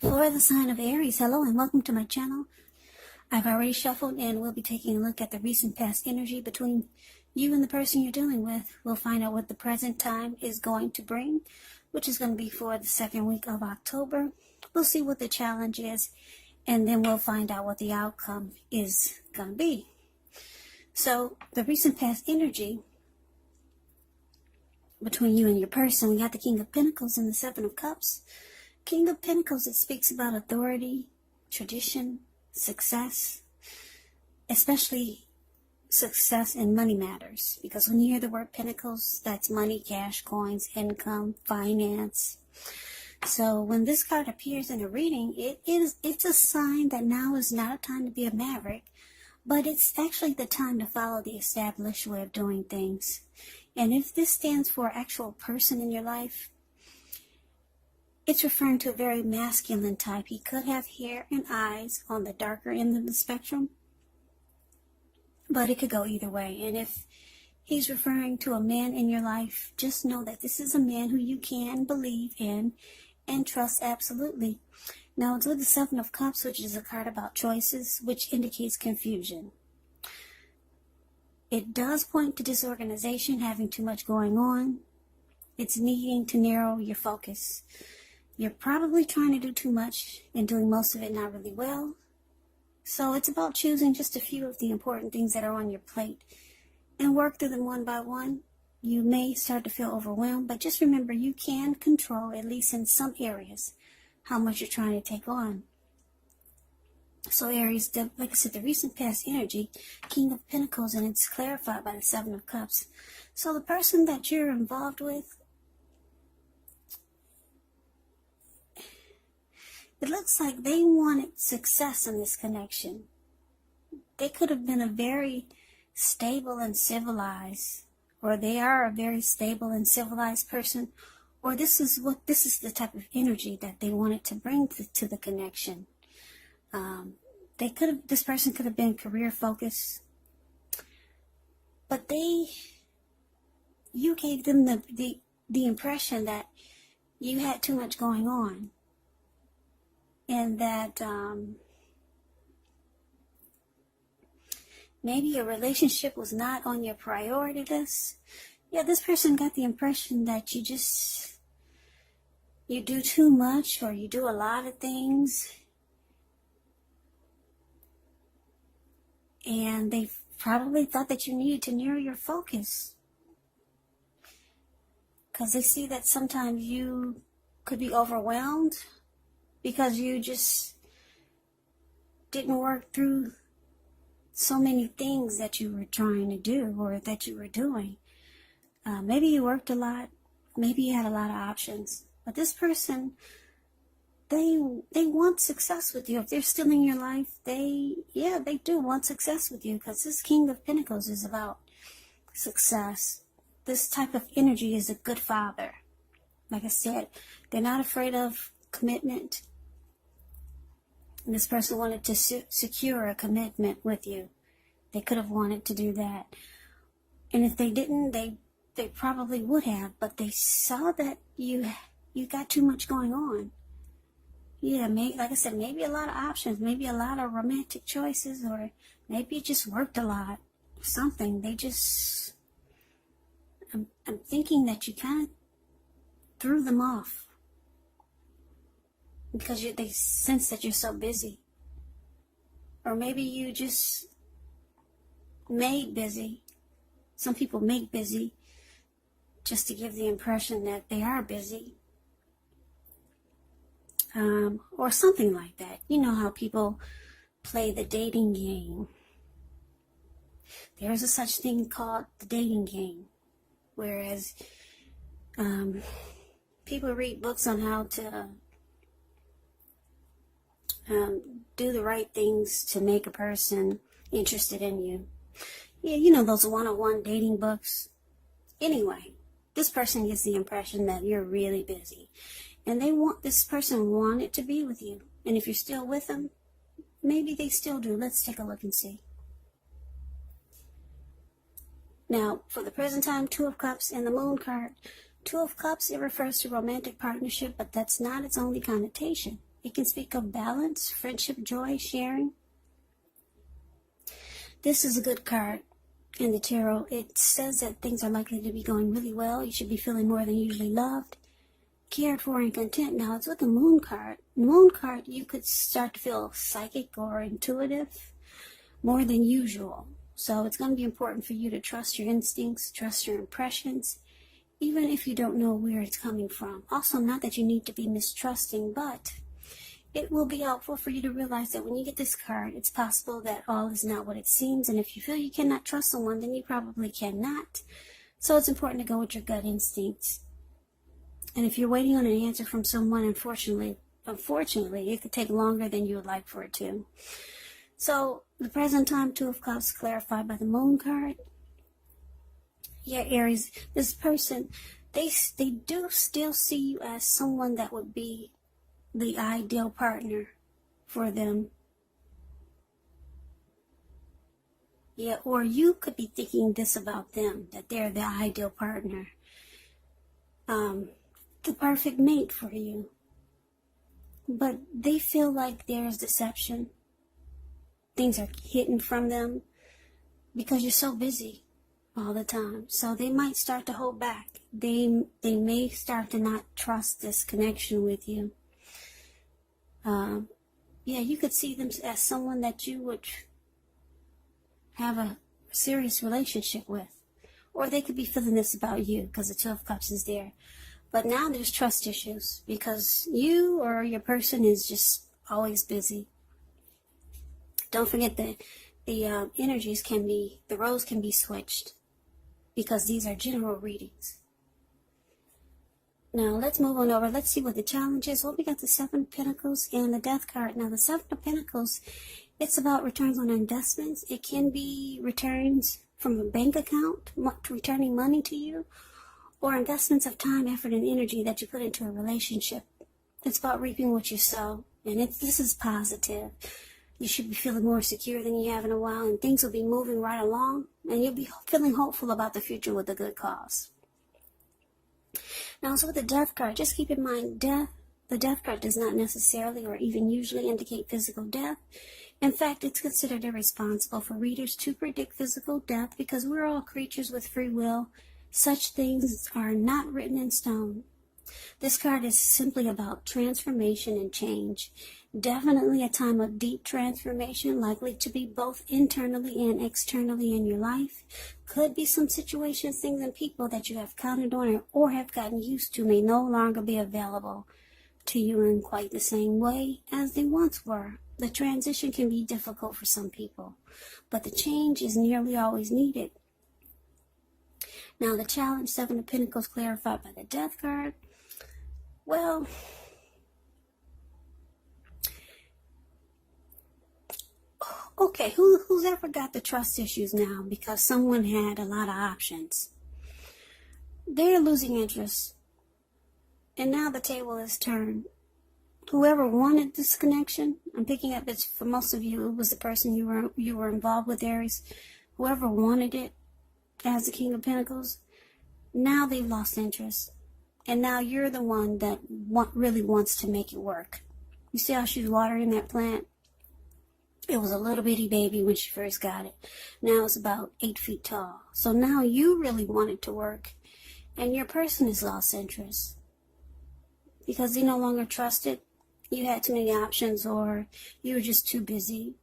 For the sign of Aries, hello and welcome to my channel. I've already shuffled and we'll be taking a look at the recent past energy between you and the person you're dealing with. We'll find out what the present time is going to bring, which is going to be for the second week of October. We'll see what the challenge is, and then we'll find out what the outcome is going to be. So the recent past energy between you and your person, we got the King of Pentacles and the Seven of Cups. King of Pentacles, it speaks about authority, tradition, success, especially success in money matters. Because when you hear the word Pentacles, that's money, cash, coins, income, finance. So when this card appears in a reading, it's a sign that now is not a time to be a maverick, but it's actually the time to follow the established way of doing things. And if this stands for an actual person in your life, it's referring to a very masculine type. He could have hair and eyes on the darker end of the spectrum, but it could go either way. And if he's referring to a man in your life, just know that this is a man who you can believe in and trust absolutely. Now, it's with the Seven of Cups, which is a card about choices, which indicates confusion. It does point to disorganization, having too much going on. It's needing to narrow your focus. You're probably trying to do too much and doing most of it not really well. So it's about choosing just a few of the important things that are on your plate and work through them one by one. You may start to feel overwhelmed, but just remember you can control, at least in some areas, how much you're trying to take on. So Aries, like I said, the recent past energy, King of Pentacles, and it's clarified by the Seven of Cups. So the person that you're involved with, it looks like they wanted success in this connection. They could have been a very stable and civilized, or they are a very stable and civilized person, or this is the type of energy that they wanted to bring to the connection. This person could have been career focused, but you gave them the impression that you had too much going on. And that maybe a relationship was not on your priority list. Yeah, this person got the impression that you do too much, or you do a lot of things. And they probably thought that you needed to narrow your focus, because they see that sometimes you could be overwhelmed because you just didn't work through so many things that you were trying to do or that you were doing. Maybe you worked a lot, maybe you had a lot of options, but this person, they want success with you. If they're still in your life, they do want success with you, because this King of Pentacles is about success. This type of energy is a good father. Like I said, they're not afraid of commitment. And this person wanted to secure a commitment with you. They could have wanted to do that. And if they didn't, they probably would have. But they saw that you got too much going on. Yeah, like I said, maybe a lot of options, maybe a lot of romantic choices, or maybe it just worked a lot. Something. I'm thinking that you kind of threw them off, because they sense that you're so busy. Or maybe you just made busy. Some people make busy just to give the impression that they are busy. Or something like that. You know how people play the dating game. There is a such thing called the dating game. Whereas people read books on how to do the right things to make a person interested in you. Yeah, you know those one-on-one dating books. Anyway, this person gets the impression that you're really busy. And this person wanted to be with you. And if you're still with them, maybe they still do. Let's take a look and see. Now, for the present time, Two of Cups and the Moon card. Two of Cups, it refers to romantic partnership, but that's not its only connotation. It can speak of balance, friendship, joy, sharing. This is a good card in the tarot. It says that things are likely to be going really well. You should be feeling more than usually loved, cared for, and content. Now, it's with the moon card. Moon card, you could start to feel psychic or intuitive more than usual. So it's going to be important for you to trust your instincts, trust your impressions, even if you don't know where it's coming from. Also, not that you need to be mistrusting, but it will be helpful for you to realize that when you get this card, it's possible that all is not what it seems. And if you feel you cannot trust someone, then you probably cannot. So it's important to go with your gut instincts. And if you're waiting on an answer from someone, unfortunately, it could take longer than you would like for it to. So the present time, Two of Cups, clarified by the Moon card. Yeah, Aries, this person, they do still see you as someone that would be the ideal partner for them. Yeah, or you could be thinking this about them, that they're the ideal partner. The perfect mate for you. But they feel like there's deception. Things are hidden from them because you're so busy all the time. So they might start to hold back. They may start to not trust this connection with you. Yeah, you could see them as someone that you would have a serious relationship with. Or they could be feeling this about you because the Two of Cups is there. But now there's trust issues because you or your person is just always busy. Don't forget that the energies can be, the roles can be switched because these are general readings. Now, let's move on over. Let's see what the challenge is. Well, we got the Seven of Pentacles and the Death card. Now, the Seven of Pentacles, it's about returns on investments. It can be returns from a bank account, returning money to you, or investments of time, effort, and energy that you put into a relationship. It's about reaping what you sow, and this is positive. You should be feeling more secure than you have in a while, and things will be moving right along, and you'll be feeling hopeful about the future with a good cause. Now, so with the Death card, just keep in mind, the Death card does not necessarily or even usually indicate physical death. In fact, it's considered irresponsible for readers to predict physical death because we're all creatures with free will. Such things are not written in stone. This card is simply about transformation and change. Definitely a time of deep transformation, likely to be both internally and externally in your life. Could be some situations, things, and people that you have counted on or have gotten used to may no longer be available to you in quite the same way as they once were. The transition can be difficult for some people, but the change is nearly always needed. Now, the challenge, Seven of Pentacles, clarified by the Death card. Well, okay, who's ever got the trust issues now because someone had a lot of options? They're losing interest, and now the table is turned. Whoever wanted this connection, I'm picking up it's for most of you, it was the person you were involved with, Aries. Whoever wanted it as the King of Pentacles, now they've lost interest. And now you're the one that really wants to make it work. You see how she's watering that plant? It was a little bitty baby when she first got it. Now it's about 8 feet tall. So now you really want it to work. And your person has lost interest. Because they no longer trusted. You had too many options or you were just too busy.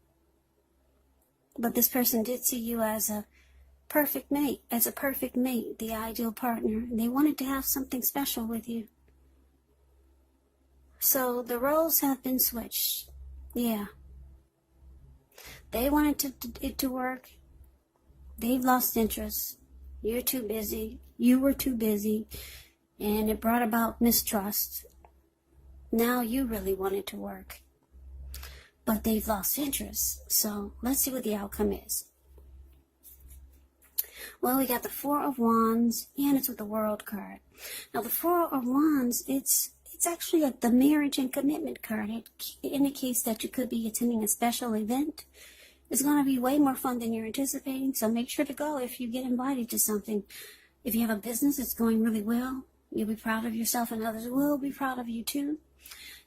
But this person did see you as a perfect mate, the ideal partner. They wanted to have something special with you. So the roles have been switched. Yeah. They wanted it to work. They've lost interest. You're too busy. You were too busy. And it brought about mistrust. Now you really want it to work. But they've lost interest. So let's see what the outcome is. Well, we got the Four of Wands, and it's with the World card. Now, the Four of Wands, it's actually the marriage and commitment card. It indicates that you could be attending a special event. It's going to be way more fun than you're anticipating, so make sure to go if you get invited to something. If you have a business that's going really well, you'll be proud of yourself, and others will be proud of you too.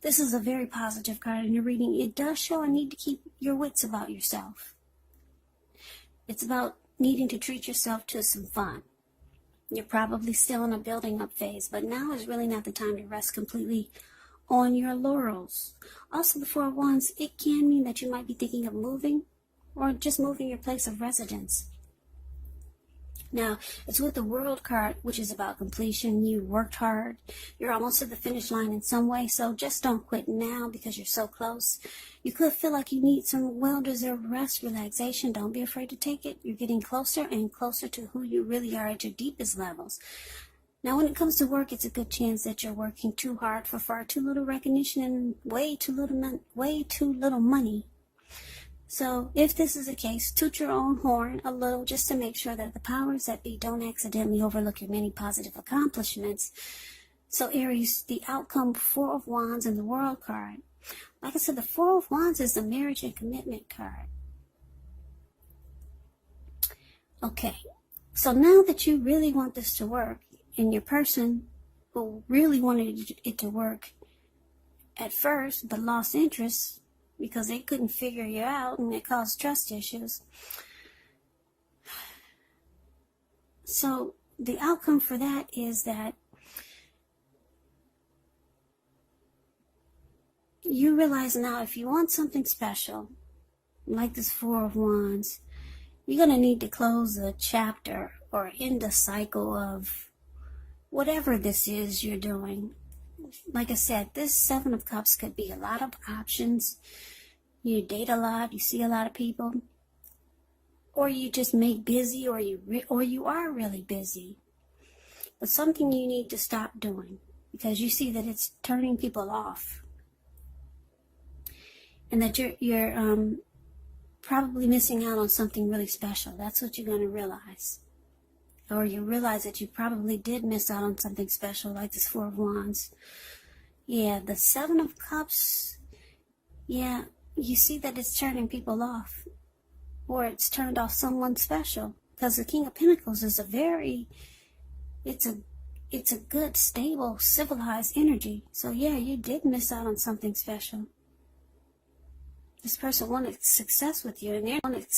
This is a very positive card in your reading. It does show a need to keep your wits about yourself. It's about needing to treat yourself to some fun. You're probably still in a building up phase, but now is really not the time to rest completely on your laurels. Also, the Four of Wands, it can mean that you might be thinking of moving or just moving your place of residence. Now, it's with the World card, which is about completion. You worked hard. You're almost to the finish line in some way, so just don't quit now because you're so close. You could feel like you need some well-deserved rest, relaxation. Don't be afraid to take it. You're getting closer and closer to who you really are at your deepest levels. Now, when it comes to work, it's a good chance that you're working too hard for far too little recognition and way too little money. So if this is the case, toot your own horn a little just to make sure that the powers that be don't accidentally overlook your many positive accomplishments. So Aries, the outcome, Four of Wands and the World card. Like I said, the Four of Wands is the marriage and commitment card. Okay, so now that you really want this to work, and your person who really wanted it to work at first but lost interest because they couldn't figure you out and it caused trust issues. So the outcome for that is that you realize now if you want something special, like this Four of Wands, you're going to need to close a chapter or end a cycle of whatever this is you're doing. Like I said, this Seven of Cups could be a lot of options. You date a lot, you see a lot of people, or you just make busy, or you are really busy. But something you need to stop doing because you see that it's turning people off, and that you're probably missing out on something really special. That's what you're going to realize. Or you realize that you probably did miss out on something special, like this Four of Wands. Yeah, the Seven of Cups, yeah, you see that it's turning people off. Or it's turned off someone special. Because the King of Pentacles is it's a good, stable, civilized energy. So yeah, you did miss out on something special. This person wanted success with you, and they're wanted